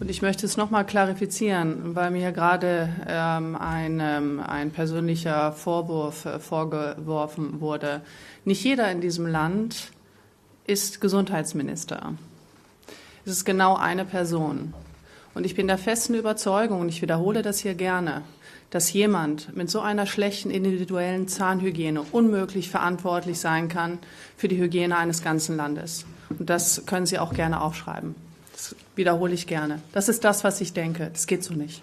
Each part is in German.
Und ich möchte es nochmal klarifizieren, weil mir gerade ein persönlicher Vorwurf vorgeworfen wurde. Nicht jeder in diesem Land ist Gesundheitsminister. Es ist genau eine Person. Und ich bin der festen Überzeugung, und ich wiederhole das hier gerne, dass jemand mit so einer schlechten individuellen Zahnhygiene unmöglich verantwortlich sein kann für die Hygiene eines ganzen Landes. Und das können Sie auch gerne aufschreiben. Das wiederhole ich gerne. Das ist das, was ich denke. Das geht so nicht.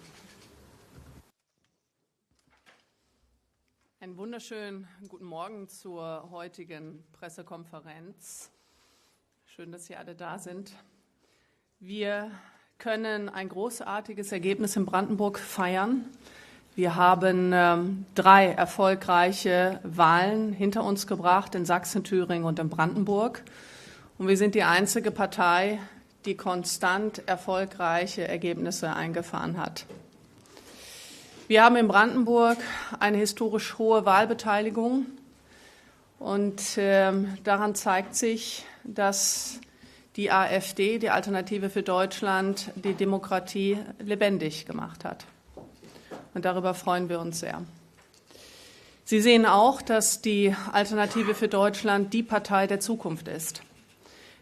Einen wunderschönen guten Morgen zur heutigen Pressekonferenz. Schön, dass Sie alle da sind. Wir können ein großartiges Ergebnis in Brandenburg feiern. Wir haben 3 erfolgreiche Wahlen hinter uns gebracht in Sachsen, Thüringen und in Brandenburg. Und wir sind die einzige Partei, die konstant erfolgreiche Ergebnisse eingefahren hat. Wir haben in Brandenburg eine historisch hohe Wahlbeteiligung. Und daran zeigt sich, dass die AfD, die Alternative für Deutschland, die Demokratie lebendig gemacht hat. Und darüber freuen wir uns sehr. Sie sehen auch, dass die Alternative für Deutschland die Partei der Zukunft ist.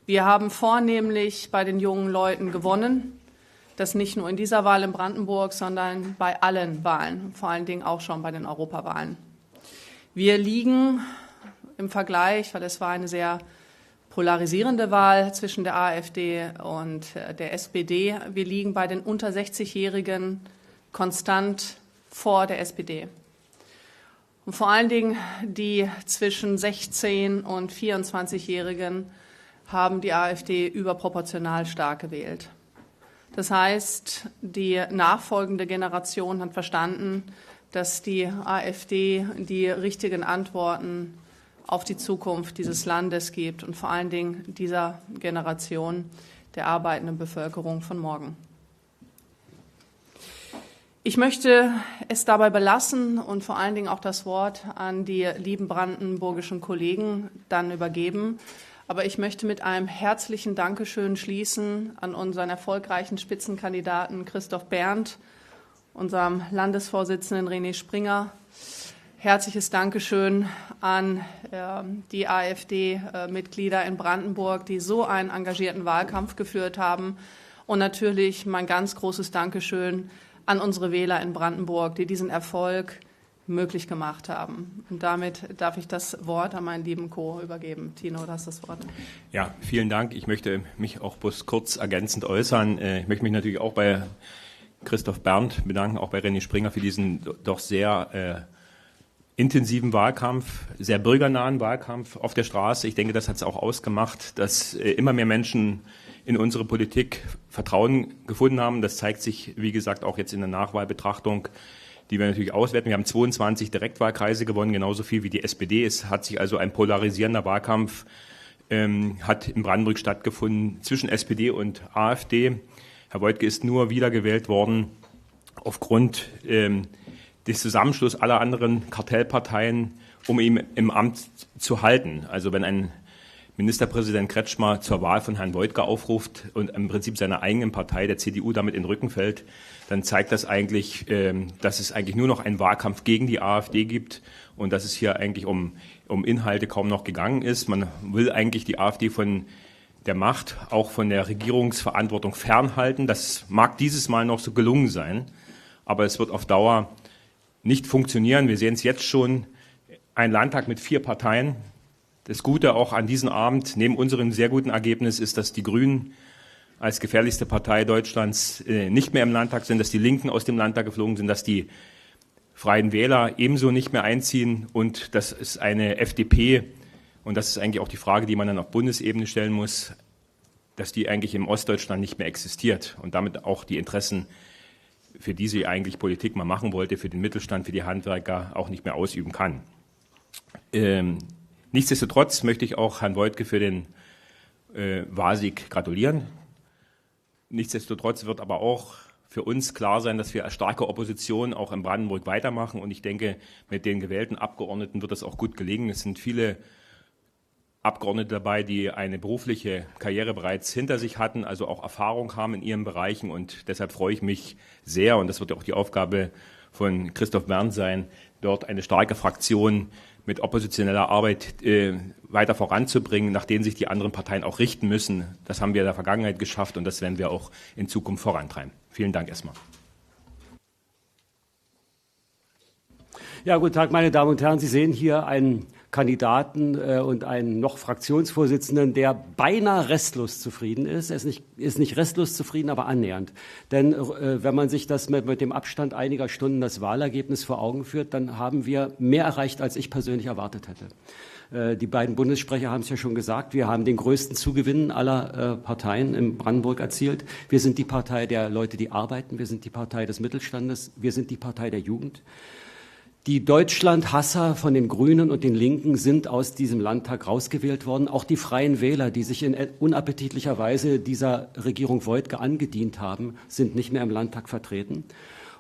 Wir haben vornehmlich bei den jungen Leuten gewonnen. Das nicht nur in dieser Wahl in Brandenburg, sondern bei allen Wahlen, vor allen Dingen auch schon bei den Europawahlen. Wir liegen im Vergleich, weil es war eine sehr polarisierende Wahl zwischen der AfD und der SPD. Wir liegen bei den unter 60-Jährigen konstant vor der SPD. Und vor allen Dingen die zwischen 16 und 24-Jährigen haben die AfD überproportional stark gewählt. Das heißt, die nachfolgende Generation hat verstanden, dass die AfD die richtigen Antworten auf die Zukunft dieses Landes gibt und vor allen Dingen dieser Generation der arbeitenden Bevölkerung von morgen. Ich möchte es dabei belassen und vor allen Dingen auch das Wort an die lieben brandenburgischen Kollegen dann übergeben. Aber ich möchte mit einem herzlichen Dankeschön schließen an unseren erfolgreichen Spitzenkandidaten Christoph Berndt, unserem Landesvorsitzenden René Springer. Herzliches Dankeschön an die AfD-Mitglieder in Brandenburg, die so einen engagierten Wahlkampf geführt haben. Und natürlich mein ganz großes Dankeschön an unsere Wähler in Brandenburg, die diesen Erfolg möglich gemacht haben. Und damit darf ich das Wort an meinen lieben Co. übergeben. Tino, du hast das Wort. Ja, vielen Dank. Ich möchte mich auch bloß kurz ergänzend äußern. Ich möchte mich natürlich auch bei Christoph Berndt bedanken, auch bei René Springer für diesen doch sehr intensiven Wahlkampf, sehr bürgernahen Wahlkampf auf der Straße. Ich denke, das hat es auch ausgemacht, dass immer mehr Menschen in unsere Politik Vertrauen gefunden haben. Das zeigt sich, wie gesagt, auch jetzt in der Nachwahlbetrachtung, die wir natürlich auswerten. Wir haben 22 Direktwahlkreise gewonnen, genauso viel wie die SPD. Es hat sich also ein polarisierender Wahlkampf hat in Brandenburg stattgefunden zwischen SPD und AfD. Herr Woidke ist nur wiedergewählt worden aufgrund des Zusammenschlusses aller anderen Kartellparteien, um ihn im Amt zu halten. Also wenn ein Ministerpräsident Kretschmer zur Wahl von Herrn Woidke aufruft und im Prinzip seiner eigenen Partei, der CDU, damit in den Rücken fällt, dann zeigt das eigentlich, dass es eigentlich nur noch einen Wahlkampf gegen die AfD gibt und dass es hier eigentlich um Inhalte kaum noch gegangen ist. Man will eigentlich die AfD von der Macht, auch von der Regierungsverantwortung fernhalten. Das mag dieses Mal noch so gelungen sein, aber es wird auf Dauer nicht funktionieren. Wir sehen es jetzt schon, ein Landtag mit 4 Parteien. Das Gute auch an diesem Abend, neben unserem sehr guten Ergebnis, ist, dass die Grünen als gefährlichste Partei Deutschlands nicht mehr im Landtag sind, dass die Linken aus dem Landtag geflogen sind, dass die Freien Wähler ebenso nicht mehr einziehen und dass es eine FDP, und das ist eigentlich auch die Frage, die man dann auf Bundesebene stellen muss, dass die eigentlich im Ostdeutschland nicht mehr existiert und damit auch die Interessen, für die sie eigentlich Politik mal machen wollte, für den Mittelstand, für die Handwerker auch nicht mehr ausüben kann. Nichtsdestotrotz möchte ich auch Herrn Woidke für den Wahlsieg gratulieren. Nichtsdestotrotz wird aber auch für uns klar sein, dass wir als starke Opposition auch in Brandenburg weitermachen. Und ich denke, mit den gewählten Abgeordneten wird das auch gut gelingen. Es sind viele Abgeordnete dabei, die eine berufliche Karriere bereits hinter sich hatten, also auch Erfahrung haben in ihren Bereichen. Und deshalb freue ich mich sehr, und das wird auch die Aufgabe von Christoph Berndt sein, dort eine starke Fraktion mit oppositioneller Arbeit weiter voranzubringen, nach denen sich die anderen Parteien auch richten müssen. Das haben wir in der Vergangenheit geschafft und das werden wir auch in Zukunft vorantreiben. Vielen Dank erstmal. Ja, guten Tag, meine Damen und Herren. Sie sehen hier einen Kandidaten und einen noch Fraktionsvorsitzenden, der beinahe restlos zufrieden ist. Er ist nicht restlos zufrieden, aber annähernd. Denn wenn man sich das mit dem Abstand einiger Stunden das Wahlergebnis vor Augen führt, dann haben wir mehr erreicht, als ich persönlich erwartet hätte. Die beiden Bundessprecher haben es ja schon gesagt. Wir haben den größten Zugewinn aller Parteien in Brandenburg erzielt. Wir sind die Partei der Leute, die arbeiten. Wir sind die Partei des Mittelstandes. Wir sind die Partei der Jugend. Die Deutschland-Hasser von den Grünen und den Linken sind aus diesem Landtag rausgewählt worden. Auch die Freien Wähler, die sich in unappetitlicher Weise dieser Regierung Woidke angedient haben, sind nicht mehr im Landtag vertreten.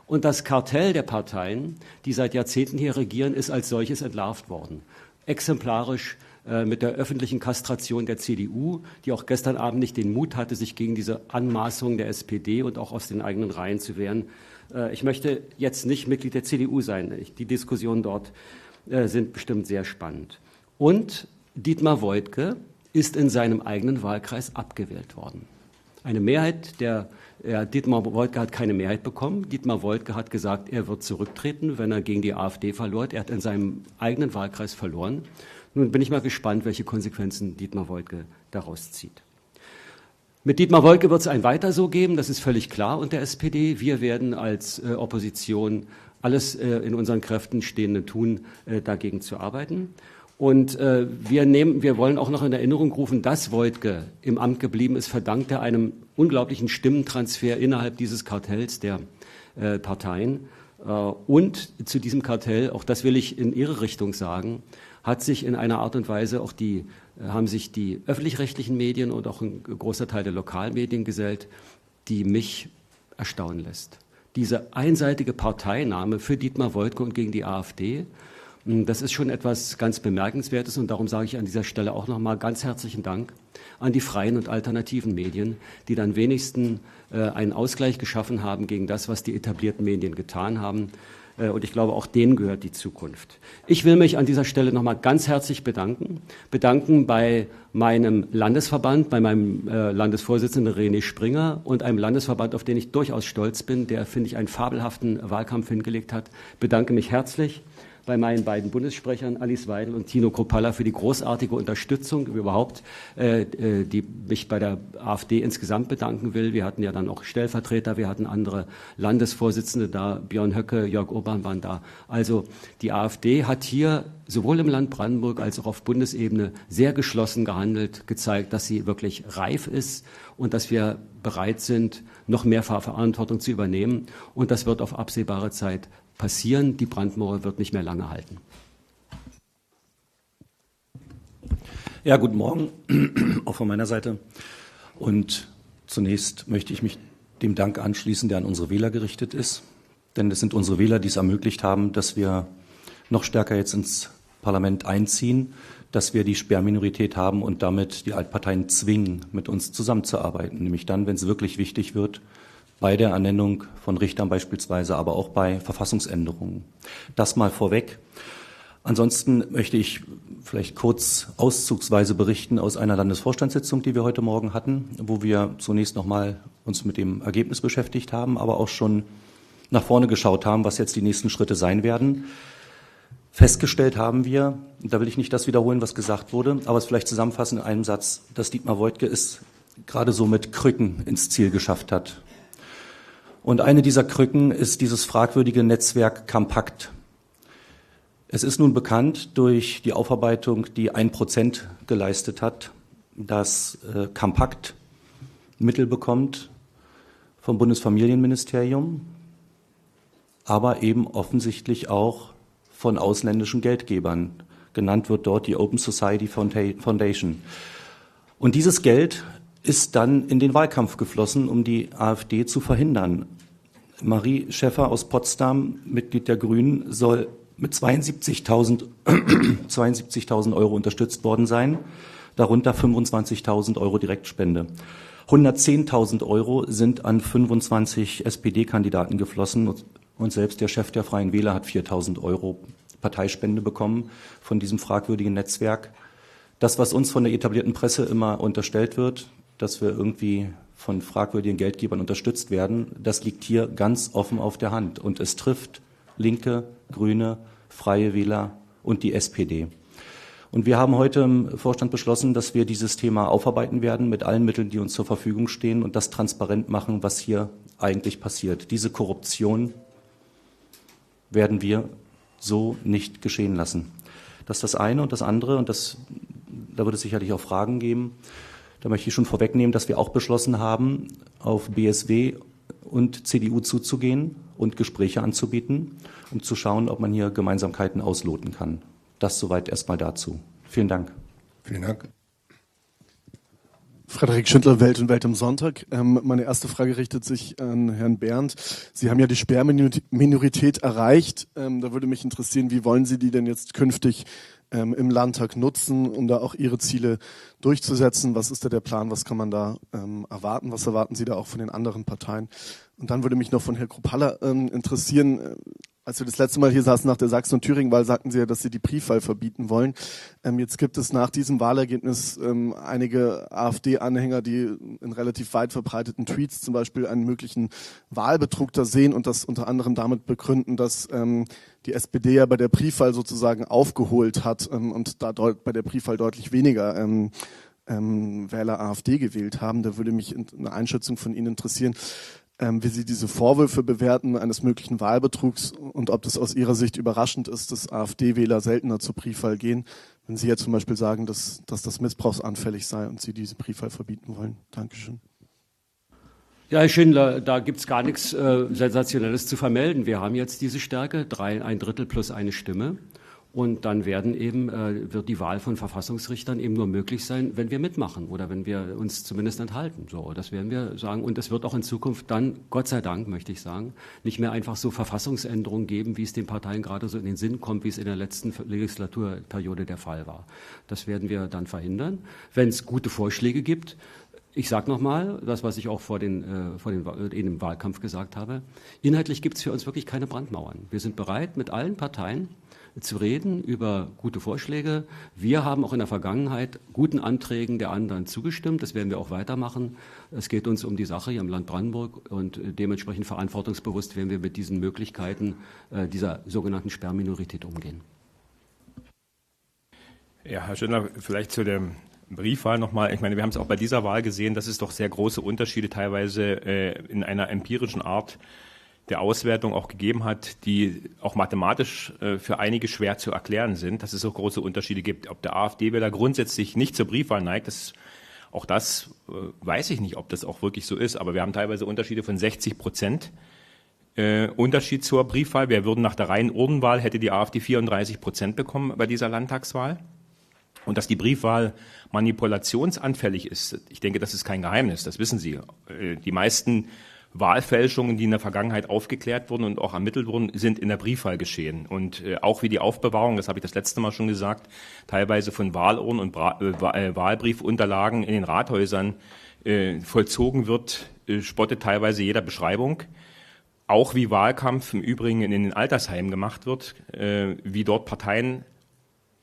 Und das Kartell der Parteien, die seit Jahrzehnten hier regieren, ist als solches entlarvt worden. Exemplarisch mit der öffentlichen Kastration der CDU, die auch gestern Abend nicht den Mut hatte, sich gegen diese Anmaßung der SPD und auch aus den eigenen Reihen zu wehren. Ich möchte jetzt nicht Mitglied der CDU sein. Die Diskussionen dort sind bestimmt sehr spannend. Und Dietmar Woidke ist in seinem eigenen Wahlkreis abgewählt worden. Eine Mehrheit Dietmar Woidke hat keine Mehrheit bekommen. Dietmar Woidke hat gesagt, er wird zurücktreten, wenn er gegen die AfD verliert. Er hat in seinem eigenen Wahlkreis verloren. Nun bin ich mal gespannt, welche Konsequenzen Dietmar Woidke daraus zieht. Mit Dietmar Woidke wird es ein Weiter so geben, das ist völlig klar, und der SPD. Wir werden als Opposition alles in unseren Kräften Stehende tun, dagegen zu arbeiten. Und wir wollen auch noch in Erinnerung rufen, dass Woidke im Amt geblieben ist, verdankt er einem unglaublichen Stimmentransfer innerhalb dieses Kartells der Parteien. Und zu diesem Kartell, auch das will ich in Ihre Richtung sagen, hat sich in einer Art und Weise haben sich die öffentlich-rechtlichen Medien und auch ein großer Teil der Lokalmedien gesellt, die mich erstaunen lässt. Diese einseitige Parteinahme für Dietmar Woidke und gegen die AfD, das ist schon etwas ganz Bemerkenswertes, und darum sage ich an dieser Stelle auch nochmal ganz herzlichen Dank an die freien und alternativen Medien, die dann wenigstens einen Ausgleich geschaffen haben gegen das, was die etablierten Medien getan haben. Und ich glaube, auch denen gehört die Zukunft. Ich will mich an dieser Stelle nochmal ganz herzlich bedanken. Bedanken bei meinem Landesverband, bei meinem Landesvorsitzenden René Springer und einem Landesverband, auf den ich durchaus stolz bin, der, finde ich, einen fabelhaften Wahlkampf hingelegt hat. Bedanke mich herzlich bei meinen beiden Bundessprechern, Alice Weidel und Tino Kruppalla, für die großartige Unterstützung überhaupt, die mich bei der AfD insgesamt bedanken will. Wir hatten ja dann auch Stellvertreter, wir hatten andere Landesvorsitzende da, Björn Höcke, Jörg Urban waren da. Also die AfD hat hier sowohl im Land Brandenburg als auch auf Bundesebene sehr geschlossen gehandelt, gezeigt, dass sie wirklich reif ist und dass wir bereit sind, noch mehr Verantwortung zu übernehmen. Und das wird auf absehbare Zeit passieren. Die Brandmauer wird nicht mehr lange halten. Ja, guten Morgen, auch von meiner Seite. Und zunächst möchte ich mich dem Dank anschließen, der an unsere Wähler gerichtet ist. Denn es sind unsere Wähler, die es ermöglicht haben, dass wir noch stärker jetzt ins Parlament einziehen, dass wir die Sperrminorität haben und damit die Altparteien zwingen, mit uns zusammenzuarbeiten. Nämlich dann, wenn es wirklich wichtig wird, bei der Ernennung von Richtern beispielsweise, aber auch bei Verfassungsänderungen. Das mal vorweg. Ansonsten möchte ich vielleicht kurz auszugsweise berichten aus einer Landesvorstandssitzung, die wir heute Morgen hatten, wo wir zunächst nochmal uns mit dem Ergebnis beschäftigt haben, aber auch schon nach vorne geschaut haben, was jetzt die nächsten Schritte sein werden. Festgestellt haben wir, da will ich nicht das wiederholen, was gesagt wurde, aber es vielleicht zusammenfassen in einem Satz, dass Dietmar Woidke es gerade so mit Krücken ins Ziel geschafft hat. Und eine dieser Krücken ist dieses fragwürdige Netzwerk Campact. Es ist nun bekannt durch die Aufarbeitung, die 1% geleistet hat, dass Campact Mittel bekommt vom Bundesfamilienministerium, aber eben offensichtlich auch von ausländischen Geldgebern. Genannt wird dort die Open Society Foundation. Und dieses Geld ist dann in den Wahlkampf geflossen, um die AfD zu verhindern. Marie Schäffer aus Potsdam, Mitglied der Grünen, soll mit 72.000 Euro unterstützt worden sein, darunter 25.000 Euro Direktspende. 110.000 Euro sind an 25 SPD-Kandidaten geflossen und selbst der Chef der Freien Wähler hat 4.000 Euro Parteispende bekommen von diesem fragwürdigen Netzwerk. Das, was uns von der etablierten Presse immer unterstellt wird, dass wir irgendwie von fragwürdigen Geldgebern unterstützt werden, das liegt hier ganz offen auf der Hand. Und es trifft Linke, Grüne, Freie Wähler und die SPD. Und wir haben heute im Vorstand beschlossen, dass wir dieses Thema aufarbeiten werden mit allen Mitteln, die uns zur Verfügung stehen und das transparent machen, was hier eigentlich passiert. Diese Korruption werden wir so nicht geschehen lassen. Das ist das eine und das andere, und da wird es sicherlich auch Fragen geben. Da möchte ich schon vorwegnehmen, dass wir auch beschlossen haben, auf BSW und CDU zuzugehen und Gespräche anzubieten, um zu schauen, ob man hier Gemeinsamkeiten ausloten kann. Das soweit erstmal dazu. Vielen Dank. Vielen Dank. Frederik Schindler, Welt und Welt am Sonntag. Meine erste Frage richtet sich an Herrn Berndt. Sie haben ja die Sperrminorität erreicht. Da würde mich interessieren, wie wollen Sie die denn jetzt künftig im Landtag nutzen, um da auch Ihre Ziele durchzusetzen? Was ist da der Plan? Was kann man da erwarten? Was erwarten Sie da auch von den anderen Parteien? Und dann würde mich noch von Herrn Kruppalla interessieren, als wir das letzte Mal hier saßen nach der Sachsen- und Thüringen-Wahl, sagten Sie ja, dass Sie die Briefwahl verbieten wollen. Jetzt gibt es nach diesem Wahlergebnis einige AfD-Anhänger, die in relativ weit verbreiteten Tweets zum Beispiel einen möglichen Wahlbetrug da sehen und das unter anderem damit begründen, dass die SPD ja bei der Briefwahl sozusagen aufgeholt hat und da bei der Briefwahl deutlich weniger Wähler AfD gewählt haben. Da würde mich eine Einschätzung von Ihnen interessieren, wie Sie diese Vorwürfe bewerten eines möglichen Wahlbetrugs und ob das aus Ihrer Sicht überraschend ist, dass AfD-Wähler seltener zur Briefwahl gehen, wenn Sie jetzt zum Beispiel sagen, dass das missbrauchsanfällig sei und Sie diese Briefwahl verbieten wollen. Dankeschön. Ja, Herr Schindler, da gibt's gar nichts Sensationelles zu vermelden. Wir haben jetzt diese Stärke, 1/3 plus eine Stimme. Und dann wird die Wahl von Verfassungsrichtern eben nur möglich sein, wenn wir mitmachen oder wenn wir uns zumindest enthalten. So, das werden wir sagen. Und es wird auch in Zukunft dann, Gott sei Dank, möchte ich sagen, nicht mehr einfach so Verfassungsänderungen geben, wie es den Parteien gerade so in den Sinn kommt, wie es in der letzten Legislaturperiode der Fall war. Das werden wir dann verhindern, wenn es gute Vorschläge gibt. Ich sage nochmal, das, was ich auch in dem Wahlkampf gesagt habe, inhaltlich gibt es für uns wirklich keine Brandmauern. Wir sind bereit, mit allen Parteien zu reden über gute Vorschläge. Wir haben auch in der Vergangenheit guten Anträgen der anderen zugestimmt. Das werden wir auch weitermachen. Es geht uns um die Sache hier im Land Brandenburg und dementsprechend verantwortungsbewusst werden wir mit diesen Möglichkeiten dieser sogenannten Sperrminorität umgehen. Ja, Herr Schindler, vielleicht zu der Briefwahl nochmal. Ich meine, wir haben es auch bei dieser Wahl gesehen, dass es doch sehr große Unterschiede teilweise in einer empirischen Art der Auswertung auch gegeben hat, die auch mathematisch für einige schwer zu erklären sind, dass es auch große Unterschiede gibt. Ob der AfD-Wähler grundsätzlich nicht zur Briefwahl neigt, auch das weiß ich nicht, ob das auch wirklich so ist. Aber wir haben teilweise Unterschiede von 60% Unterschied zur Briefwahl. Wir würden nach der reinen Urdenwahl, hätte die AfD 34% bekommen bei dieser Landtagswahl. Und dass die Briefwahl manipulationsanfällig ist, ich denke, das ist kein Geheimnis, das wissen Sie. Die meisten Wahlfälschungen, die in der Vergangenheit aufgeklärt wurden und auch ermittelt wurden, sind in der Briefwahl geschehen. Und auch wie die Aufbewahrung, das habe ich das letzte Mal schon gesagt, teilweise von Wahlurnen und Wahlbriefunterlagen in den Rathäusern vollzogen wird, spottet teilweise jeder Beschreibung. Auch wie Wahlkampf im Übrigen in den Altersheimen gemacht wird, wie dort Parteien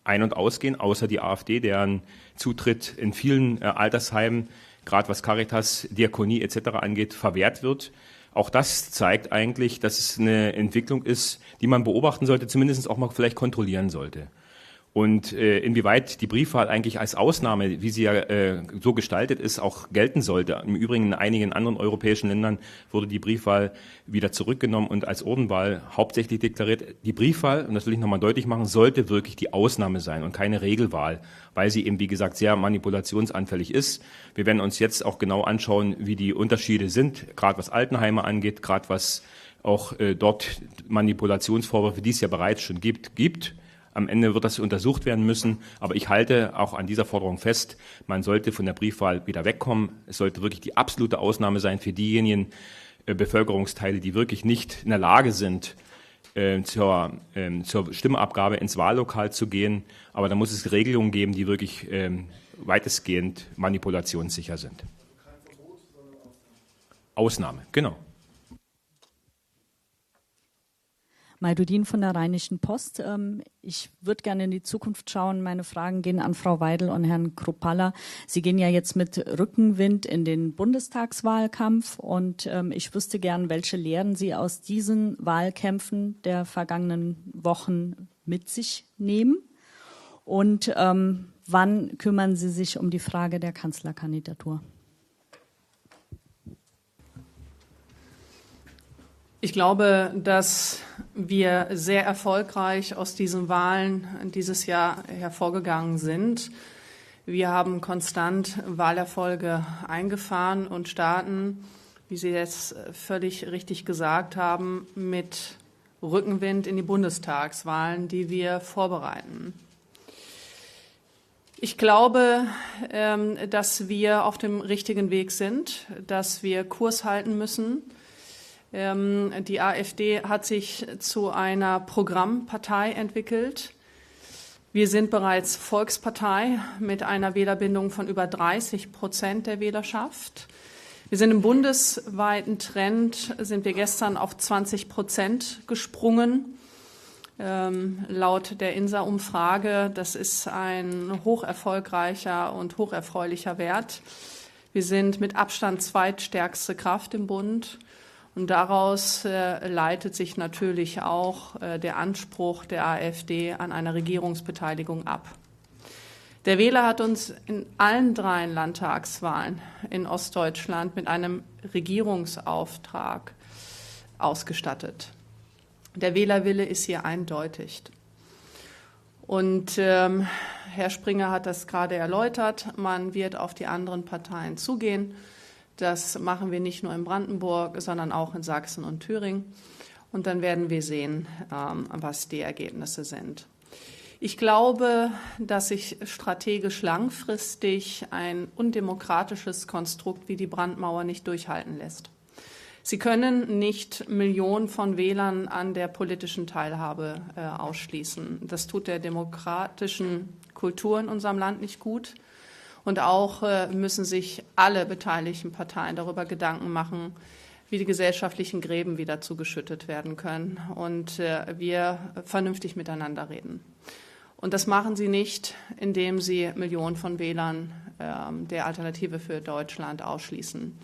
ein- und ausgehen, außer die AfD, deren Zutritt in vielen Altersheimen, gerade was Caritas, Diakonie etc. angeht, verwehrt wird. Auch das zeigt eigentlich, dass es eine Entwicklung ist, die man beobachten sollte, zumindest auch mal vielleicht kontrollieren sollte. Und inwieweit die Briefwahl eigentlich als Ausnahme, wie sie ja so gestaltet ist, auch gelten sollte. Im Übrigen in einigen anderen europäischen Ländern wurde die Briefwahl wieder zurückgenommen und als Urdenwahl hauptsächlich deklariert. Die Briefwahl, und das will ich nochmal deutlich machen, sollte wirklich die Ausnahme sein und keine Regelwahl, weil sie eben, wie gesagt, sehr manipulationsanfällig ist. Wir werden uns jetzt auch genau anschauen, wie die Unterschiede sind, gerade was Altenheime angeht, gerade was auch dort Manipulationsvorwürfe, die es ja bereits schon gibt. Am Ende wird das untersucht werden müssen, aber ich halte auch an dieser Forderung fest, man sollte von der Briefwahl wieder wegkommen. Es sollte wirklich die absolute Ausnahme sein für diejenigen Bevölkerungsteile, die wirklich nicht in der Lage sind, zur Stimmabgabe ins Wahllokal zu gehen. Aber da muss es Regelungen geben, die wirklich weitestgehend manipulationssicher sind. Kein Verbot, sondern Ausnahme, genau. Majdudin von der Rheinischen Post. Ich würde gerne in die Zukunft schauen. Meine Fragen gehen an Frau Weidel und Herrn Kruppalla. Sie gehen ja jetzt mit Rückenwind in den Bundestagswahlkampf und ich wüsste gern, welche Lehren Sie aus diesen Wahlkämpfen der vergangenen Wochen mit sich nehmen und wann kümmern Sie sich um die Frage der Kanzlerkandidatur? Ich glaube, dass wir sehr erfolgreich aus diesen Wahlen dieses Jahr hervorgegangen sind. Wir haben konstant Wahlerfolge eingefahren und starten, wie Sie jetzt völlig richtig gesagt haben, mit Rückenwind in die Bundestagswahlen, die wir vorbereiten. Ich glaube, dass wir auf dem richtigen Weg sind, dass wir Kurs halten müssen. Die AfD hat sich zu einer Programmpartei entwickelt. Wir sind bereits Volkspartei mit einer Wählerbindung von über 30% der Wählerschaft. Wir sind im bundesweiten Trend, sind wir gestern auf 20% gesprungen. Laut der INSA-Umfrage, das ist ein hocherfolgreicher und hocherfreulicher Wert. Wir sind mit Abstand zweitstärkste Kraft im Bund. Und daraus leitet sich natürlich auch der Anspruch der AfD an einer Regierungsbeteiligung ab. Der Wähler hat uns in allen 3 Landtagswahlen in Ostdeutschland mit einem Regierungsauftrag ausgestattet. Der Wählerwille ist hier eindeutig. Und Herr Springer hat das gerade erläutert, man wird auf die anderen Parteien zugehen. Das machen wir nicht nur in Brandenburg, sondern auch in Sachsen und Thüringen. Und dann werden wir sehen, was die Ergebnisse sind. Ich glaube, dass sich strategisch langfristig ein undemokratisches Konstrukt wie die Brandmauer nicht durchhalten lässt. Sie können nicht Millionen von Wählern an der politischen Teilhabe ausschließen. Das tut der demokratischen Kultur in unserem Land nicht gut. Und auch müssen sich alle beteiligten Parteien darüber Gedanken machen, wie die gesellschaftlichen Gräben wieder zugeschüttet werden können und wir vernünftig miteinander reden. Und das machen sie nicht, indem sie Millionen von Wählern der Alternative für Deutschland ausschließen.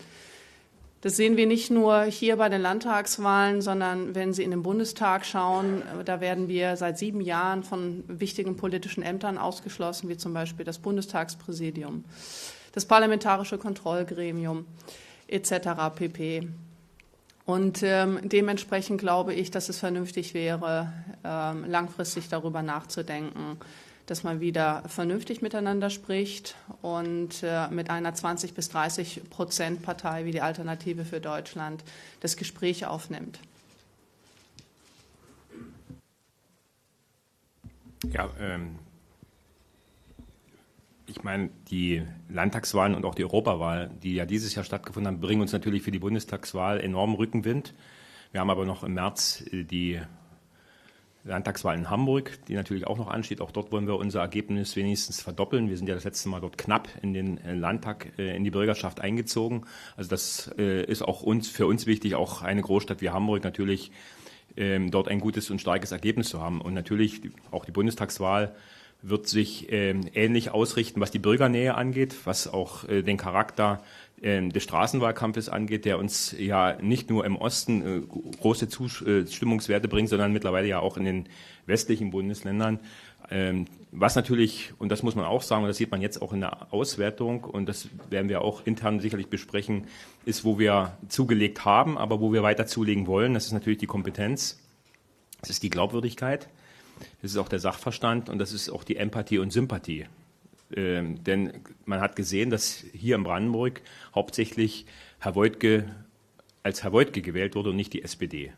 Das sehen wir nicht nur hier bei den Landtagswahlen, sondern wenn Sie in den Bundestag schauen, da werden wir seit 7 Jahren von wichtigen politischen Ämtern ausgeschlossen, wie zum Beispiel das Bundestagspräsidium, das Parlamentarische Kontrollgremium etc. pp. Und dementsprechend glaube ich, dass es vernünftig wäre, langfristig darüber nachzudenken, dass man wieder vernünftig miteinander spricht und mit einer 20- bis 30% Partei wie die Alternative für Deutschland das Gespräch aufnimmt. Ja, ich meine, die Landtagswahlen und auch die Europawahl, die ja dieses Jahr stattgefunden haben, bringen uns natürlich für die Bundestagswahl enormen Rückenwind. Wir haben aber noch im März die Landtagswahl in Hamburg, die natürlich auch noch ansteht. Auch dort wollen wir unser Ergebnis wenigstens verdoppeln. Wir sind ja das letzte Mal dort knapp in den Landtag, in die Bürgerschaft eingezogen. Also das ist auch für uns wichtig, auch eine Großstadt wie Hamburg natürlich dort ein gutes und starkes Ergebnis zu haben. Und natürlich auch die Bundestagswahl wird sich ähnlich ausrichten, was die Bürgernähe angeht, was auch den Charakter des Straßenwahlkampfes angeht, der uns ja nicht nur im Osten große Zustimmungswerte bringt, sondern mittlerweile ja auch in den westlichen Bundesländern. Was natürlich, und das muss man auch sagen, und das sieht man jetzt auch in der Auswertung, und das werden wir auch intern sicherlich besprechen, ist, wo wir zugelegt haben, aber wo wir weiter zulegen wollen. Das ist natürlich die Kompetenz, das ist die Glaubwürdigkeit, das ist auch der Sachverstand und das ist auch die Empathie und Sympathie. Denn man hat gesehen, dass hier in Brandenburg hauptsächlich Herr Woidke als Herr Woidke gewählt wurde und nicht die SPD.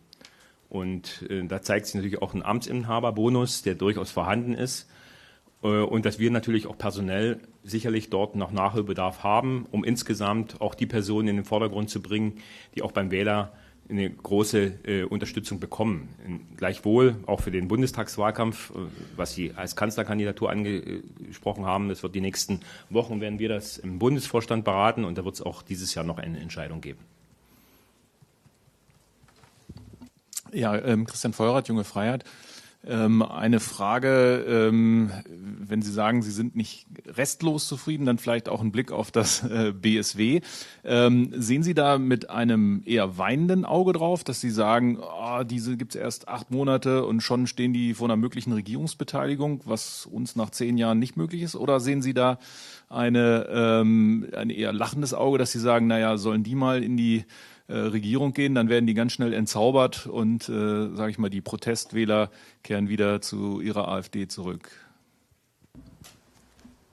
Und da zeigt sich natürlich auch ein Amtsinhaberbonus, der durchaus vorhanden ist. Und dass wir natürlich auch personell sicherlich dort noch Nachholbedarf haben, um insgesamt auch die Personen in den Vordergrund zu bringen, die auch beim Wähler eine große Unterstützung bekommen. Gleichwohl auch für den Bundestagswahlkampf, was Sie als Kanzlerkandidatur angesprochen haben, das wird die nächsten Wochen, werden wir das im Bundesvorstand beraten und da wird es auch dieses Jahr noch eine Entscheidung geben. Ja, Christian Feurath, Junge Freiheit. Eine Frage, wenn Sie sagen, Sie sind nicht restlos zufrieden, dann vielleicht auch ein Blick auf das BSW. Sehen Sie da mit einem eher weinenden Auge drauf, dass Sie sagen, diese gibt es erst 8 Monate und schon stehen die vor einer möglichen Regierungsbeteiligung, was uns nach 10 Jahren nicht möglich ist? Oder sehen Sie da ein eher lachendes Auge, dass Sie sagen, naja, sollen die mal in die Regierung gehen, dann werden die ganz schnell entzaubert und, sage ich mal, die Protestwähler kehren wieder zu ihrer AfD zurück?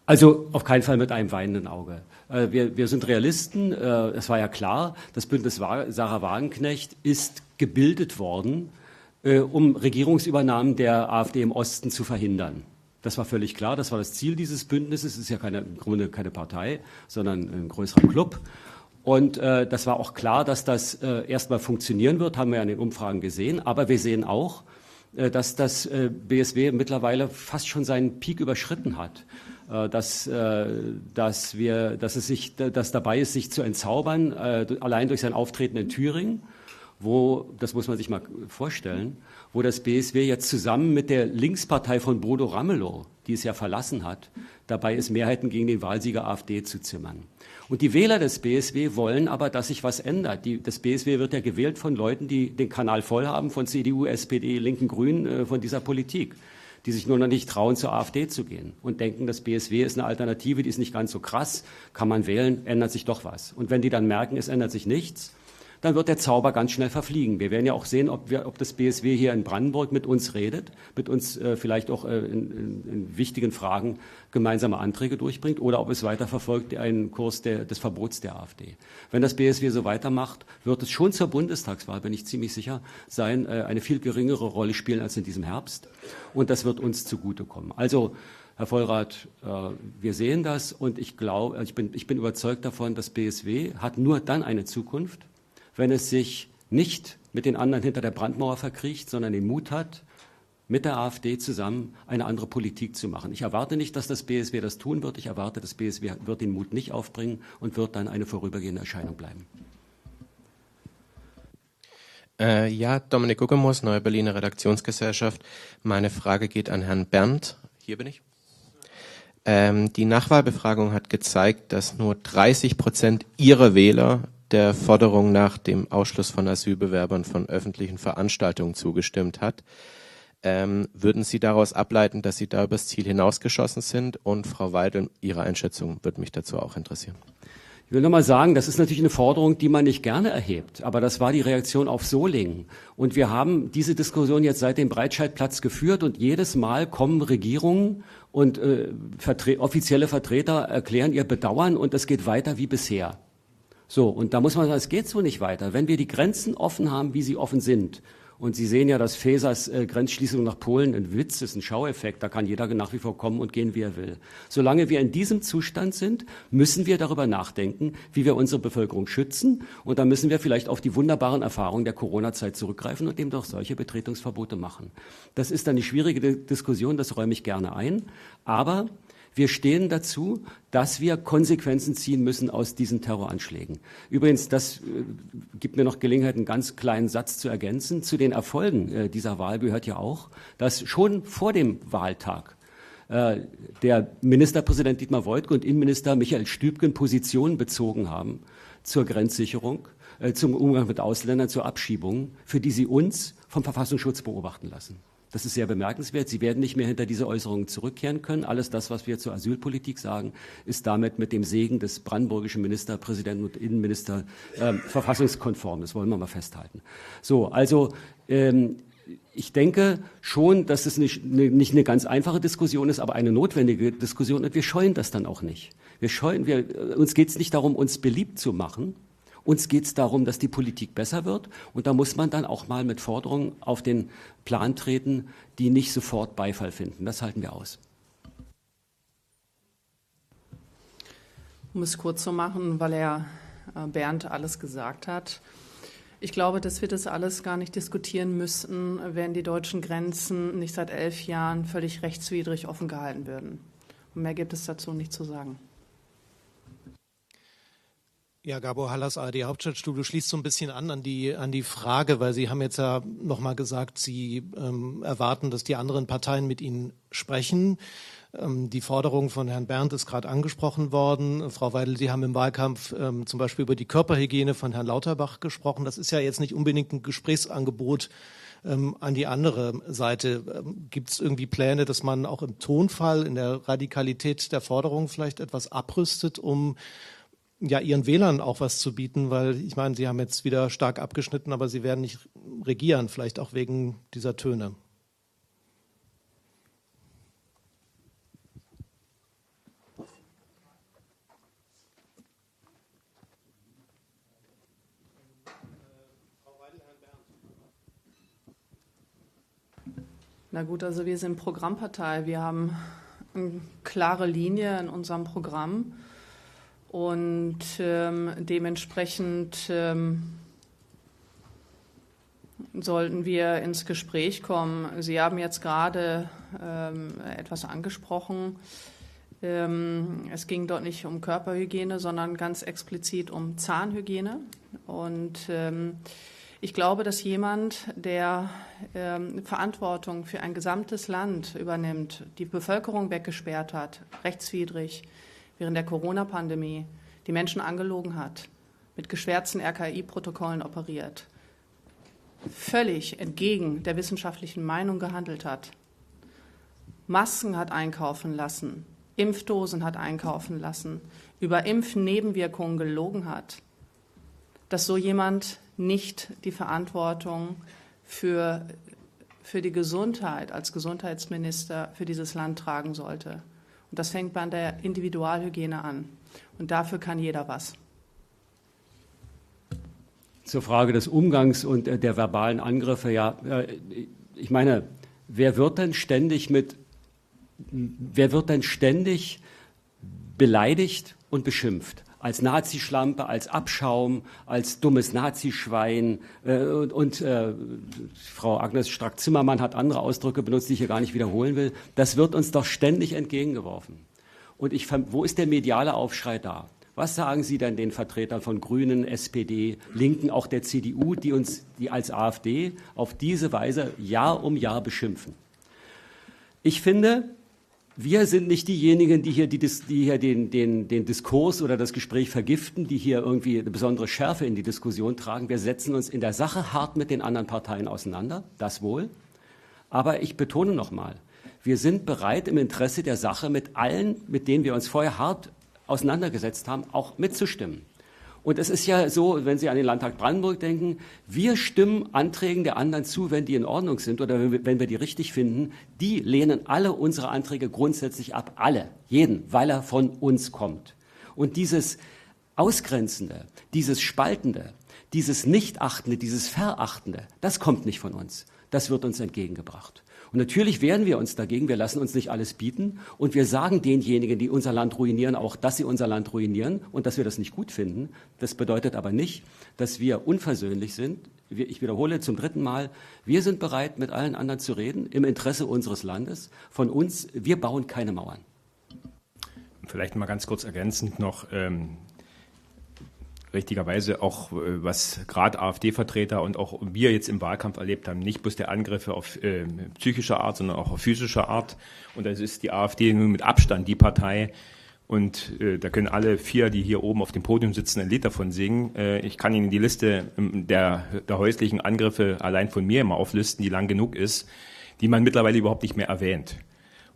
Also auf keinen Fall mit einem weinenden Auge. Wir sind Realisten. Es war ja klar, das Bündnis Sarah Wagenknecht ist gebildet worden, um Regierungsübernahmen der AfD im Osten zu verhindern. Das war völlig klar. Das war das Ziel dieses Bündnisses. Es ist ja im Grunde keine Partei, sondern ein größerer Club. Und das war auch klar, dass das erstmal funktionieren wird, haben wir ja in den Umfragen gesehen. Aber wir sehen auch, dass das BSW mittlerweile fast schon seinen Peak überschritten hat. Dass dabei ist, sich zu entzaubern, allein durch sein Auftreten in Thüringen, wo, das muss man sich mal vorstellen, wo das BSW jetzt zusammen mit der Linkspartei von Bodo Ramelow, die es ja verlassen hat, dabei ist, Mehrheiten gegen den Wahlsieger AfD zu zimmern. Und die Wähler des BSW wollen aber, dass sich was ändert. Das BSW wird ja gewählt von Leuten, die den Kanal voll haben, von CDU, SPD, Linken, Grünen, von dieser Politik, die sich nur noch nicht trauen, zur AfD zu gehen und denken, das BSW ist eine Alternative, die ist nicht ganz so krass, kann man wählen, ändert sich doch was. Und wenn die dann merken, es ändert sich nichts, dann wird der Zauber ganz schnell verfliegen. Wir werden ja auch sehen, ob das BSW hier in Brandenburg mit uns redet, mit uns vielleicht auch in wichtigen Fragen gemeinsame Anträge durchbringt oder ob es weiter verfolgt einen Kurs des Verbots der AfD. Wenn das BSW so weitermacht, wird es schon zur Bundestagswahl, bin ich ziemlich sicher, sein, eine viel geringere Rolle spielen als in diesem Herbst. Und das wird uns zugutekommen. Also, Herr Feurath, wir sehen das und ich glaube, ich bin überzeugt davon, das BSW hat nur dann eine Zukunft, wenn es sich nicht mit den anderen hinter der Brandmauer verkriecht, sondern den Mut hat, mit der AfD zusammen eine andere Politik zu machen. Ich erwarte nicht, dass das BSW das tun wird. Ich erwarte, das BSW wird den Mut nicht aufbringen und wird dann eine vorübergehende Erscheinung bleiben. Ja, Dominik Guggemus, Neue Berliner Redaktionsgesellschaft. Meine Frage geht an Herrn Berndt. Hier bin ich. Die Nachwahlbefragung hat gezeigt, dass nur 30% Ihrer Wähler der Forderung nach dem Ausschluss von Asylbewerbern von öffentlichen Veranstaltungen zugestimmt hat. Würden Sie daraus ableiten, dass Sie da übers Ziel hinausgeschossen sind? Und Frau Weidel, Ihre Einschätzung würde mich dazu auch interessieren. Ich will nochmal sagen, das ist natürlich eine Forderung, die man nicht gerne erhebt. Aber das war die Reaktion auf Solingen. Und wir haben diese Diskussion jetzt seit dem Breitscheidplatz geführt und jedes Mal kommen Regierungen und offizielle Vertreter erklären ihr Bedauern und es geht weiter wie bisher. So, und da muss man sagen, es geht so nicht weiter. Wenn wir die Grenzen offen haben, wie sie offen sind, und Sie sehen ja, dass Fesers Grenzschließung nach Polen ein Witz ist, ein Schaueffekt, da kann jeder nach wie vor kommen und gehen, wie er will. Solange wir in diesem Zustand sind, müssen wir darüber nachdenken, wie wir unsere Bevölkerung schützen. Und da müssen wir vielleicht auf die wunderbaren Erfahrungen der Corona-Zeit zurückgreifen und eben doch solche Betretungsverbote machen. Das ist dann eine schwierige Diskussion, das räume ich gerne ein. Aber wir stehen dazu, dass wir Konsequenzen ziehen müssen aus diesen Terroranschlägen. Übrigens, das gibt mir noch Gelegenheit, einen ganz kleinen Satz zu ergänzen. Zu den Erfolgen dieser Wahl gehört ja auch, dass schon vor dem Wahltag der Ministerpräsident Dietmar Woidke und Innenminister Michael Stübgen Positionen bezogen haben zur Grenzsicherung, zum Umgang mit Ausländern, zur Abschiebung, für die sie uns vom Verfassungsschutz beobachten lassen. Das ist sehr bemerkenswert. Sie werden nicht mehr hinter diese Äußerungen zurückkehren können. Alles das, was wir zur Asylpolitik sagen, ist damit mit dem Segen des brandenburgischen Ministerpräsidenten und Innenminister verfassungskonform. Das wollen wir mal festhalten. So, also ich denke schon, dass es nicht eine ganz einfache Diskussion ist, aber eine notwendige Diskussion. Und wir scheuen das dann auch nicht. Uns geht es nicht darum, uns beliebt zu machen. Uns geht es darum, dass die Politik besser wird. Und da muss man dann auch mal mit Forderungen auf den Plan treten, die nicht sofort Beifall finden. Das halten wir aus. Um es kurz zu machen, weil Bernd alles gesagt hat. Ich glaube, dass wir das alles gar nicht diskutieren müssten, wenn die deutschen Grenzen nicht seit 11 Jahren völlig rechtswidrig offen gehalten würden. Und mehr gibt es dazu nicht zu sagen. Ja, Gabor Hallas, ARD Hauptstadtstudio, schließt so ein bisschen an die Frage, weil Sie haben jetzt ja nochmal gesagt, Sie erwarten, dass die anderen Parteien mit Ihnen sprechen. Die Forderung von Herrn Berndt ist gerade angesprochen worden. Frau Weidel, Sie haben im Wahlkampf zum Beispiel über die Körperhygiene von Herrn Lauterbach gesprochen. Das ist ja jetzt nicht unbedingt ein Gesprächsangebot an die andere Seite. Gibt es irgendwie Pläne, dass man auch im Tonfall, in der Radikalität der Forderung vielleicht etwas abrüstet, um ja Ihren Wählern auch was zu bieten? Weil ich meine, Sie haben jetzt wieder stark abgeschnitten, aber Sie werden nicht regieren, vielleicht auch wegen dieser Töne. Na gut, also wir sind Programmpartei. Wir haben eine klare Linie in unserem Programm und dementsprechend sollten wir ins Gespräch kommen. Sie haben jetzt gerade etwas angesprochen. Es ging dort nicht um Körperhygiene, sondern ganz explizit um Zahnhygiene. Und ich glaube, dass jemand, der Verantwortung für ein gesamtes Land übernimmt, die Bevölkerung weggesperrt hat, rechtswidrig, während der Corona-Pandemie, die Menschen angelogen hat, mit geschwärzten RKI-Protokollen operiert, völlig entgegen der wissenschaftlichen Meinung gehandelt hat, Masken hat einkaufen lassen, Impfdosen hat einkaufen lassen, über Impfnebenwirkungen gelogen hat, dass so jemand nicht die Verantwortung für die Gesundheit als Gesundheitsminister für dieses Land tragen sollte. Und das fängt bei der Individualhygiene an. Und dafür kann jeder was. Zur Frage des Umgangs und der verbalen Angriffe, ja, ich meine, wer wird denn ständig beleidigt und beschimpft? Als Nazischlampe, als Abschaum, als dummes Nazischwein und Frau Agnes Strack-Zimmermann hat andere Ausdrücke benutzt, die ich hier gar nicht wiederholen will. Das wird uns doch ständig entgegengeworfen. Und wo ist der mediale Aufschrei da? Was sagen Sie denn den Vertretern von Grünen, SPD, Linken, auch der CDU, die als AfD auf diese Weise Jahr um Jahr beschimpfen? Ich finde, wir sind nicht diejenigen, die hier den Diskurs oder das Gespräch vergiften, die hier irgendwie eine besondere Schärfe in die Diskussion tragen. Wir setzen uns in der Sache hart mit den anderen Parteien auseinander, das wohl. Aber ich betone nochmal, wir sind bereit, im Interesse der Sache mit allen, mit denen wir uns vorher hart auseinandergesetzt haben, auch mitzustimmen. Und es ist ja so, wenn Sie an den Landtag Brandenburg denken, wir stimmen Anträgen der anderen zu, wenn die in Ordnung sind oder wenn wir die richtig finden. Die lehnen alle unsere Anträge grundsätzlich ab, alle, jeden, weil er von uns kommt. Und dieses Ausgrenzende, dieses Spaltende, dieses Nichtachtende, dieses Verachtende, das kommt nicht von uns. Das wird uns entgegengebracht. Und natürlich wehren wir uns dagegen, wir lassen uns nicht alles bieten und wir sagen denjenigen, die unser Land ruinieren, auch, dass sie unser Land ruinieren und dass wir das nicht gut finden. Das bedeutet aber nicht, dass wir unversöhnlich sind. Ich wiederhole zum 3. Mal, wir sind bereit, mit allen anderen zu reden, im Interesse unseres Landes. Von uns, wir bauen keine Mauern. Vielleicht mal ganz kurz ergänzend noch, richtigerweise auch, was gerade AfD-Vertreter und auch wir jetzt im Wahlkampf erlebt haben, nicht bloß der Angriffe auf psychischer Art, sondern auch auf physischer Art. Und das ist die AfD nun mit Abstand die Partei. Und da können alle 4, die hier oben auf dem Podium sitzen, ein Lied davon singen. Ich kann Ihnen die Liste der häuslichen Angriffe allein von mir immer auflisten, die lang genug ist, die man mittlerweile überhaupt nicht mehr erwähnt.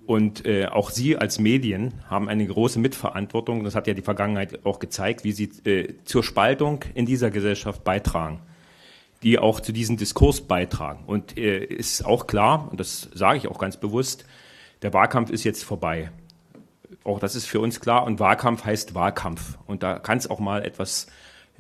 Und auch Sie als Medien haben eine große Mitverantwortung. Das hat ja die Vergangenheit auch gezeigt, wie Sie zur Spaltung in dieser Gesellschaft beitragen, die auch zu diesem Diskurs beitragen. Und ist auch klar, und das sage ich auch ganz bewusst, der Wahlkampf ist jetzt vorbei. Auch das ist für uns klar. Und Wahlkampf heißt Wahlkampf. Und da kann es auch mal etwas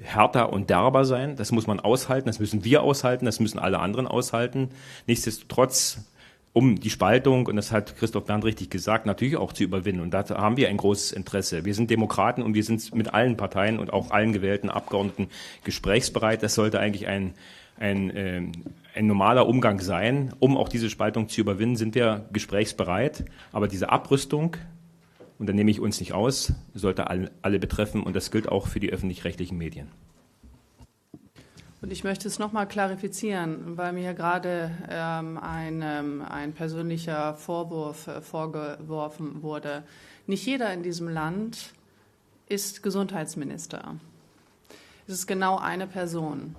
härter und derber sein. Das muss man aushalten, das müssen wir aushalten, das müssen alle anderen aushalten. Nichtsdestotrotz um die Spaltung, und das hat Christoph Berndt richtig gesagt, natürlich auch zu überwinden. Und da haben wir ein großes Interesse. Wir sind Demokraten und wir sind mit allen Parteien und auch allen gewählten Abgeordneten gesprächsbereit. Das sollte eigentlich ein normaler Umgang sein. Um auch diese Spaltung zu überwinden, sind wir gesprächsbereit. Aber diese Abrüstung, und da nehme ich uns nicht aus, sollte alle betreffen. Und das gilt auch für die öffentlich-rechtlichen Medien. Und ich möchte es nochmal klarifizieren, weil mir gerade ein persönlicher Vorwurf vorgeworfen wurde. Nicht jeder in diesem Land ist Gesundheitsminister. Es ist genau eine Person.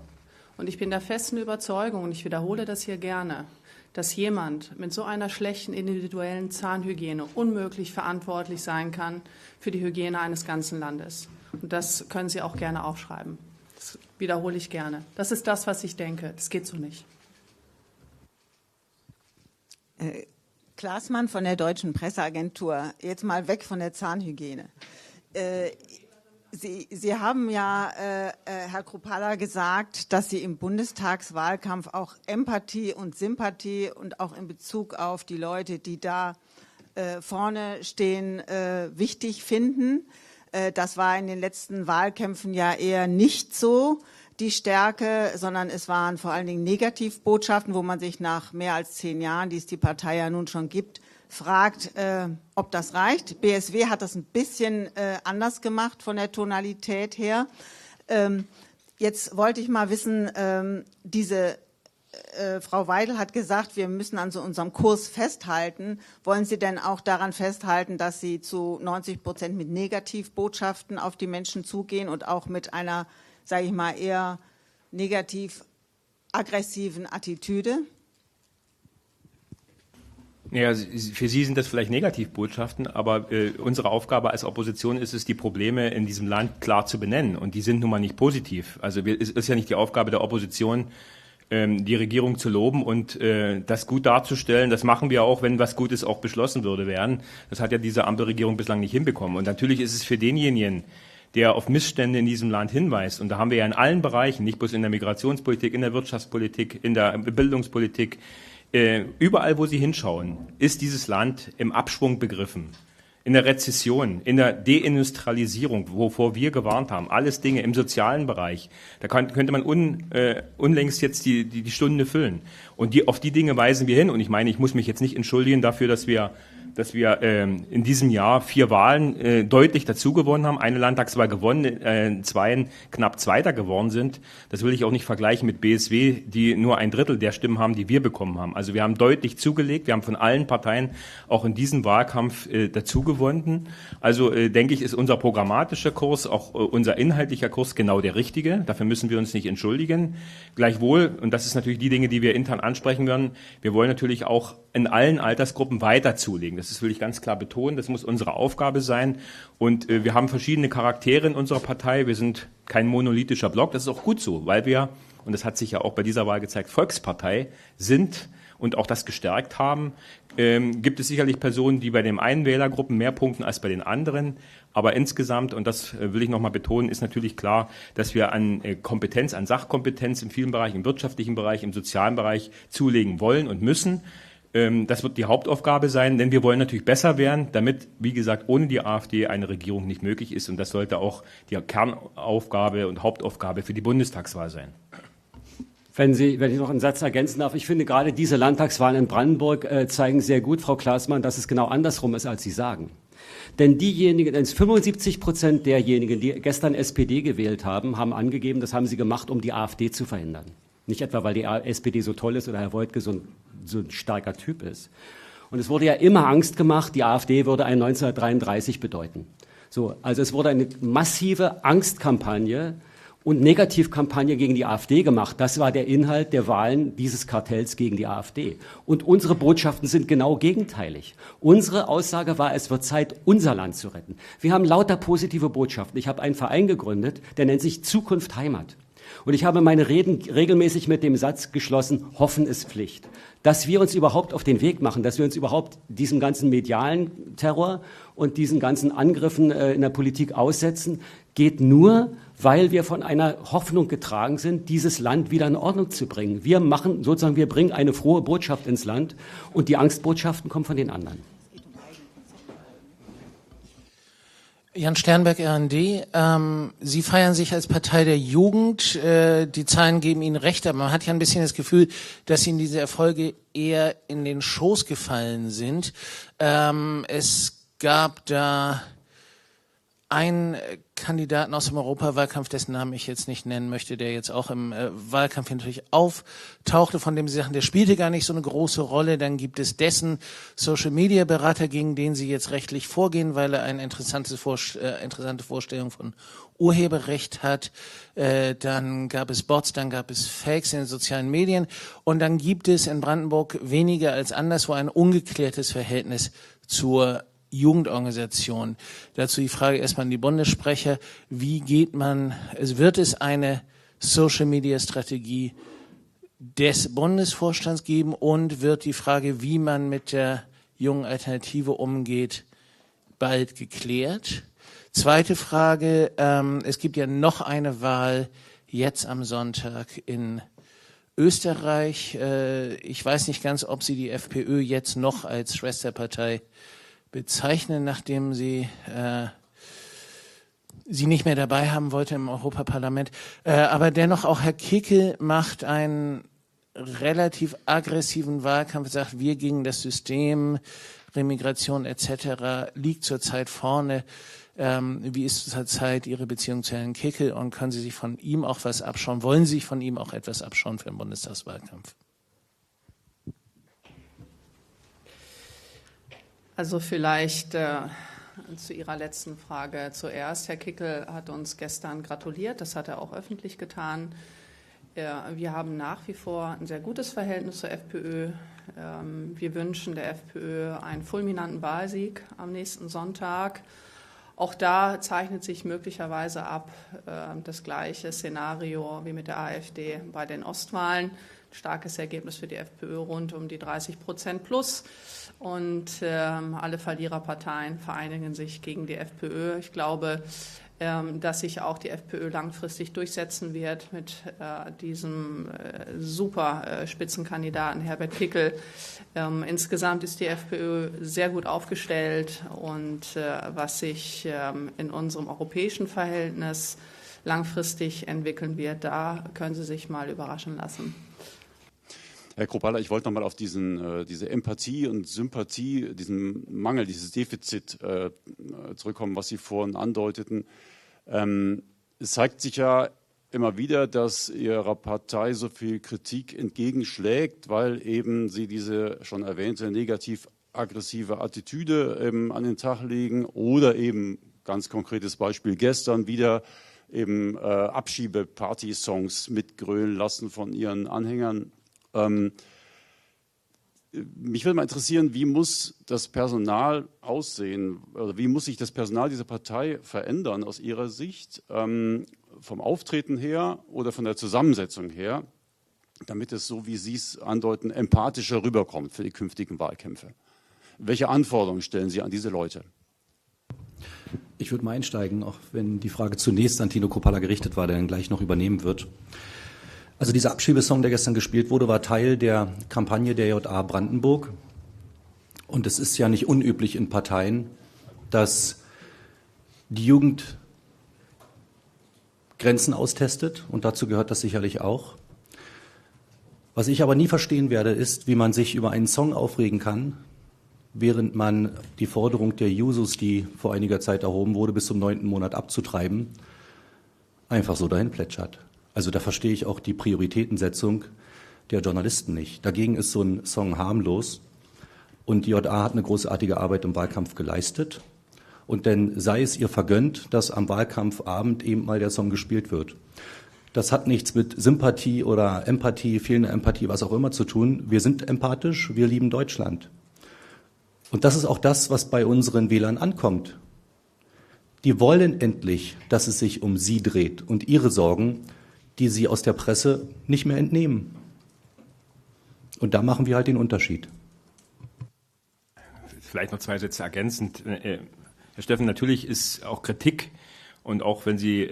Und ich bin der festen Überzeugung, und ich wiederhole das hier gerne, dass jemand mit so einer schlechten individuellen Zahnhygiene unmöglich verantwortlich sein kann für die Hygiene eines ganzen Landes. Und das können Sie auch gerne aufschreiben. Das wiederhole ich gerne. Das ist das, was ich denke. Das geht so nicht. Klaasmann von der Deutschen Presseagentur. Jetzt mal weg von der Zahnhygiene. Sie haben ja, Herr Kruppalla, gesagt, dass Sie im Bundestagswahlkampf auch Empathie und Sympathie und auch in Bezug auf die Leute, die da vorne stehen, wichtig finden. Das war in den letzten Wahlkämpfen ja eher nicht so die Stärke, sondern es waren vor allen Dingen Negativbotschaften, wo man sich nach mehr als 10 Jahren, die es die Partei ja nun schon gibt, fragt, ob das reicht. BSW hat das ein bisschen anders gemacht von der Tonalität her. Jetzt wollte ich mal wissen, Frau Weidel hat gesagt, wir müssen an so unserem Kurs festhalten. Wollen Sie denn auch daran festhalten, dass Sie zu 90% mit Negativbotschaften auf die Menschen zugehen und auch mit einer, sage ich mal, eher negativ-aggressiven Attitüde? Ja, für Sie sind das vielleicht Negativbotschaften, aber unsere Aufgabe als Opposition ist es, die Probleme in diesem Land klar zu benennen. Und die sind nun mal nicht positiv. Also es ist ja nicht die Aufgabe der Opposition, die Regierung zu loben und das gut darzustellen. Das machen wir auch, wenn was Gutes auch beschlossen würde werden. Das hat ja diese Ampelregierung bislang nicht hinbekommen. Und natürlich ist es für denjenigen, der auf Missstände in diesem Land hinweist, und da haben wir ja in allen Bereichen, nicht bloß in der Migrationspolitik, in der Wirtschaftspolitik, in der Bildungspolitik, überall, wo Sie hinschauen, ist dieses Land im Abschwung begriffen. In der Rezession, in der Deindustrialisierung, wovor wir gewarnt haben, alles Dinge im sozialen Bereich. Da könnte man unlängst jetzt die Stunde füllen. Und auf die Dinge weisen wir hin. Und ich meine, ich muss mich jetzt nicht entschuldigen dafür, dass wir in diesem Jahr 4 Wahlen deutlich dazu gewonnen haben, eine Landtagswahl gewonnen, 2 knapp Zweiter geworden sind. Das will ich auch nicht vergleichen mit BSW, die nur 1/3 der Stimmen haben, die wir bekommen haben. Also wir haben deutlich zugelegt, wir haben von allen Parteien auch in diesem Wahlkampf dazu gewonnen. Also denke ich, ist unser programmatischer Kurs, auch unser inhaltlicher Kurs genau der richtige. Dafür müssen wir uns nicht entschuldigen. Gleichwohl, und das ist natürlich die Dinge, die wir intern ansprechen werden, wir wollen natürlich auch in allen Altersgruppen weiter zulegen. Das will ich ganz klar betonen. Das muss unsere Aufgabe sein. Und wir haben verschiedene Charaktere in unserer Partei. Wir sind kein monolithischer Block. Das ist auch gut so, weil wir, und das hat sich ja auch bei dieser Wahl gezeigt, Volkspartei sind und auch das gestärkt haben. Gibt es sicherlich Personen, die bei den einen Wählergruppen mehr punkten als bei den anderen. Aber insgesamt, und das will ich nochmal betonen, ist natürlich klar, dass wir an Kompetenz, an Sachkompetenz in vielen Bereichen, im wirtschaftlichen Bereich, im sozialen Bereich zulegen wollen und müssen. Das wird die Hauptaufgabe sein, denn wir wollen natürlich besser werden, damit, wie gesagt, ohne die AfD eine Regierung nicht möglich ist. Und das sollte auch die Kernaufgabe und Hauptaufgabe für die Bundestagswahl sein. Wenn ich noch einen Satz ergänzen darf, ich finde gerade diese Landtagswahlen in Brandenburg zeigen sehr gut, Frau Klaasmann, dass es genau andersrum ist, als Sie sagen. Denn 75% derjenigen, die gestern SPD gewählt haben, haben angegeben, das haben sie gemacht, um die AfD zu verhindern. Nicht etwa, weil die SPD so toll ist oder Herr Woidke so ein starker Typ ist. Und es wurde ja immer Angst gemacht, die AfD würde ein 1933 bedeuten. So, also es wurde eine massive Angstkampagne und Negativkampagne gegen die AfD gemacht. Das war der Inhalt der Wahlen dieses Kartells gegen die AfD. Und unsere Botschaften sind genau gegenteilig. Unsere Aussage war, es wird Zeit, unser Land zu retten. Wir haben lauter positive Botschaften. Ich habe einen Verein gegründet, der nennt sich Zukunft Heimat. Und ich habe meine Reden regelmäßig mit dem Satz geschlossen, Hoffen ist Pflicht. Dass wir uns überhaupt auf den Weg machen, dass wir uns überhaupt diesem ganzen medialen Terror und diesen ganzen Angriffen in der Politik aussetzen, geht nur, weil wir von einer Hoffnung getragen sind, dieses Land wieder in Ordnung zu bringen. Wir bringen eine frohe Botschaft ins Land und die Angstbotschaften kommen von den anderen. Jan Sternberg, RND. Sie feiern sich als Partei der Jugend. Die Zahlen geben Ihnen recht, aber man hat ja ein bisschen das Gefühl, dass Ihnen diese Erfolge eher in den Schoß gefallen sind. Es gab da einen Kandidaten aus dem Europawahlkampf, dessen Namen ich jetzt nicht nennen möchte, der jetzt auch im Wahlkampf natürlich auftauchte, von dem Sie sagen, der spielte gar nicht so eine große Rolle. Dann gibt es dessen Social-Media-Berater, gegen den Sie jetzt rechtlich vorgehen, weil er eine interessante Vorstellung von Urheberrecht hat. Dann gab es Bots, dann gab es Fakes in den sozialen Medien. Und dann gibt es in Brandenburg weniger als anderswo ein ungeklärtes Verhältnis zur Jugendorganisation. Dazu die Frage erstmal an die Bundessprecher. Wie geht man, wird es eine Social-Media-Strategie des Bundesvorstands geben und wird die Frage, wie man mit der jungen Alternative umgeht, bald geklärt? Zweite Frage, es gibt ja noch eine Wahl jetzt am Sonntag in Österreich. Ich weiß nicht ganz, ob Sie die FPÖ jetzt noch als Schwesterpartei bezeichnen, nachdem sie nicht mehr dabei haben wollte im Europaparlament. Aber dennoch auch Herr Kickel macht einen relativ aggressiven Wahlkampf, sagt, wir gegen das System, Remigration etc. liegt zurzeit vorne. Wie ist zurzeit Ihre Beziehung zu Herrn Kickel und können Sie sich von ihm auch was abschauen? Wollen Sie sich von ihm auch etwas abschauen für den Bundestagswahlkampf? Also vielleicht zu Ihrer letzten Frage zuerst. Herr Kickel hat uns gestern gratuliert, das hat er auch öffentlich getan. Wir haben nach wie vor ein sehr gutes Verhältnis zur FPÖ. Wir wünschen der FPÖ einen fulminanten Wahlsieg am nächsten Sonntag. Auch da zeichnet sich möglicherweise ab das gleiche Szenario wie mit der AfD bei den Ostwahlen. Starkes Ergebnis für die FPÖ rund um die 30% plus. Und alle Verliererparteien vereinigen sich gegen die FPÖ. Ich glaube, dass sich auch die FPÖ langfristig durchsetzen wird mit diesem super Spitzenkandidaten Herbert Kickel. Insgesamt ist die FPÖ sehr gut aufgestellt und was sich in unserem europäischen Verhältnis langfristig entwickeln wird, da können Sie sich mal überraschen lassen. Herr Kropala, ich wollte noch mal auf diese Empathie und Sympathie, diesen Mangel, dieses Defizit zurückkommen, was Sie vorhin andeuteten. Es zeigt sich ja immer wieder, dass Ihrer Partei so viel Kritik entgegenschlägt, weil eben Sie diese schon erwähnte negativ-aggressive Attitüde an den Tag legen oder eben, ganz konkretes Beispiel, gestern wieder eben Abschiebe-Party-Songs mitgrölen lassen von Ihren Anhängern. Mich würde mal interessieren, wie muss das Personal aussehen, oder wie muss sich das Personal dieser Partei verändern aus Ihrer Sicht, vom Auftreten her oder von der Zusammensetzung her, damit es, so wie Sie es andeuten, empathischer rüberkommt für die künftigen Wahlkämpfe? Welche Anforderungen stellen Sie an diese Leute? Ich würde mal einsteigen, auch wenn die Frage zunächst an Tino Kropala gerichtet war, der dann gleich noch übernehmen wird. Also dieser Abschiebesong, der gestern gespielt wurde, war Teil der Kampagne der JA Brandenburg. Und es ist ja nicht unüblich in Parteien, dass die Jugend Grenzen austestet. Und dazu gehört das sicherlich auch. Was ich aber nie verstehen werde, ist, wie man sich über einen Song aufregen kann, während man die Forderung der Jusos, die vor einiger Zeit erhoben wurde, bis zum 9. Monat abzutreiben, einfach so dahin plätschert. Also da verstehe ich auch die Prioritätensetzung der Journalisten nicht. Dagegen ist so ein Song harmlos und die JA hat eine großartige Arbeit im Wahlkampf geleistet. Und denn sei es ihr vergönnt, dass am Wahlkampfabend eben mal der Song gespielt wird. Das hat nichts mit Sympathie oder Empathie, fehlender Empathie, was auch immer zu tun. Wir sind empathisch, wir lieben Deutschland. Und das ist auch das, was bei unseren Wählern ankommt. Die wollen endlich, dass es sich um sie dreht und ihre Sorgen, die Sie aus der Presse nicht mehr entnehmen. Und da machen wir halt den Unterschied. Vielleicht noch 2 Sätze ergänzend. Herr Steffen, natürlich ist auch Kritik und auch wenn sie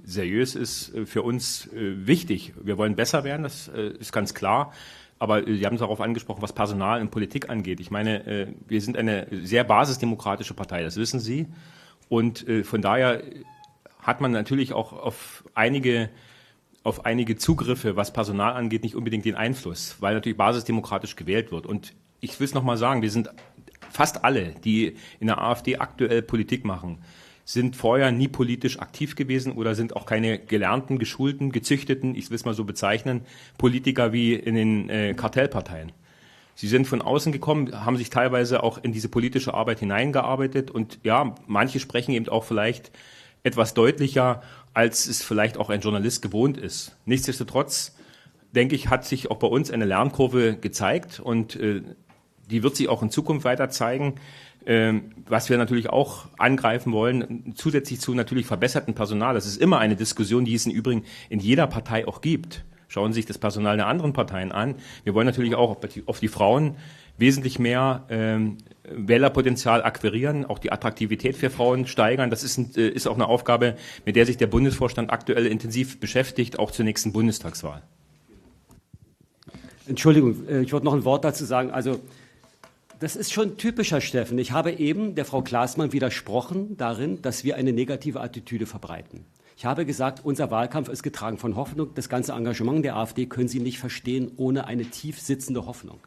seriös ist, für uns wichtig. Wir wollen besser werden, das ist ganz klar. Aber Sie haben es darauf angesprochen, was Personal und Politik angeht. Ich meine, wir sind eine sehr basisdemokratische Partei, das wissen Sie. Und von daher hat man natürlich auch auf einige Zugriffe, was Personal angeht, nicht unbedingt den Einfluss, weil natürlich basisdemokratisch gewählt wird. Und ich will es nochmal sagen, wir sind fast alle, die in der AfD aktuell Politik machen, sind vorher nie politisch aktiv gewesen oder sind auch keine gelernten, geschulten, gezüchteten, ich will es mal so bezeichnen, Politiker wie in den Kartellparteien. Sie sind von außen gekommen, haben sich teilweise auch in diese politische Arbeit hineingearbeitet und ja, manche sprechen eben auch vielleicht etwas deutlicher, als es vielleicht auch ein Journalist gewohnt ist. Nichtsdestotrotz, denke ich, hat sich auch bei uns eine Lernkurve gezeigt und die wird sich auch in Zukunft weiter zeigen. Was wir natürlich auch angreifen wollen, zusätzlich zu natürlich verbesserten Personal. Das ist immer eine Diskussion, die es im Übrigen in jeder Partei auch gibt. Schauen Sie sich das Personal der anderen Parteien an. Wir wollen natürlich auch auf die Frauen wesentlich mehr Wählerpotenzial akquirieren, auch die Attraktivität für Frauen steigern. Das ist auch eine Aufgabe, mit der sich der Bundesvorstand aktuell intensiv beschäftigt, auch zur nächsten Bundestagswahl. Entschuldigung, ich wollte noch ein Wort dazu sagen. Also das ist schon typischer, Steffen. Ich habe eben der Frau Klaßmann widersprochen darin, dass wir eine negative Attitüde verbreiten. Ich habe gesagt, unser Wahlkampf ist getragen von Hoffnung. Das ganze Engagement der AfD können Sie nicht verstehen ohne eine tief sitzende Hoffnung.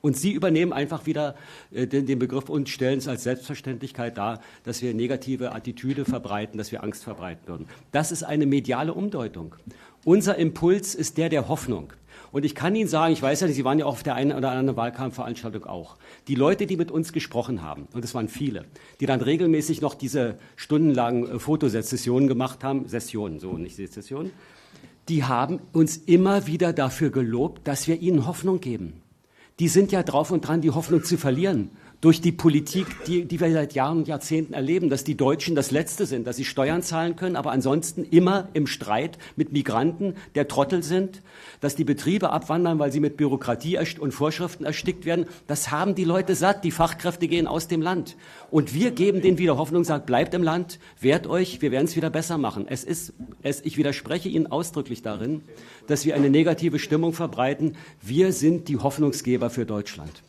Und Sie übernehmen einfach wieder den Begriff und stellen es als Selbstverständlichkeit dar, dass wir negative Attitüde verbreiten, dass wir Angst verbreiten würden. Das ist eine mediale Umdeutung. Unser Impuls ist der Hoffnung. Und ich kann Ihnen sagen, ich weiß ja, Sie waren ja auch auf der einen oder anderen Wahlkampfveranstaltung auch. Die Leute, die mit uns gesprochen haben, und es waren viele, die dann regelmäßig noch diese stundenlangen Fotosessionen gemacht haben, Sessionen, so nicht Sessionen, die haben uns immer wieder dafür gelobt, dass wir ihnen Hoffnung geben. Die sind ja drauf und dran, die Hoffnung zu verlieren. Durch die Politik, die wir seit Jahren und Jahrzehnten erleben, dass die Deutschen das Letzte sind, dass sie Steuern zahlen können, aber ansonsten immer im Streit mit Migranten der Trottel sind, dass die Betriebe abwandern, weil sie mit Bürokratie und Vorschriften erstickt werden. Das haben die Leute satt, die Fachkräfte gehen aus dem Land. Und wir geben denen wieder Hoffnung, sagt, bleibt im Land, wehrt euch, wir werden es wieder besser machen. Ich widerspreche Ihnen ausdrücklich darin, dass wir eine negative Stimmung verbreiten. Wir sind die Hoffnungsgeber für Deutschland.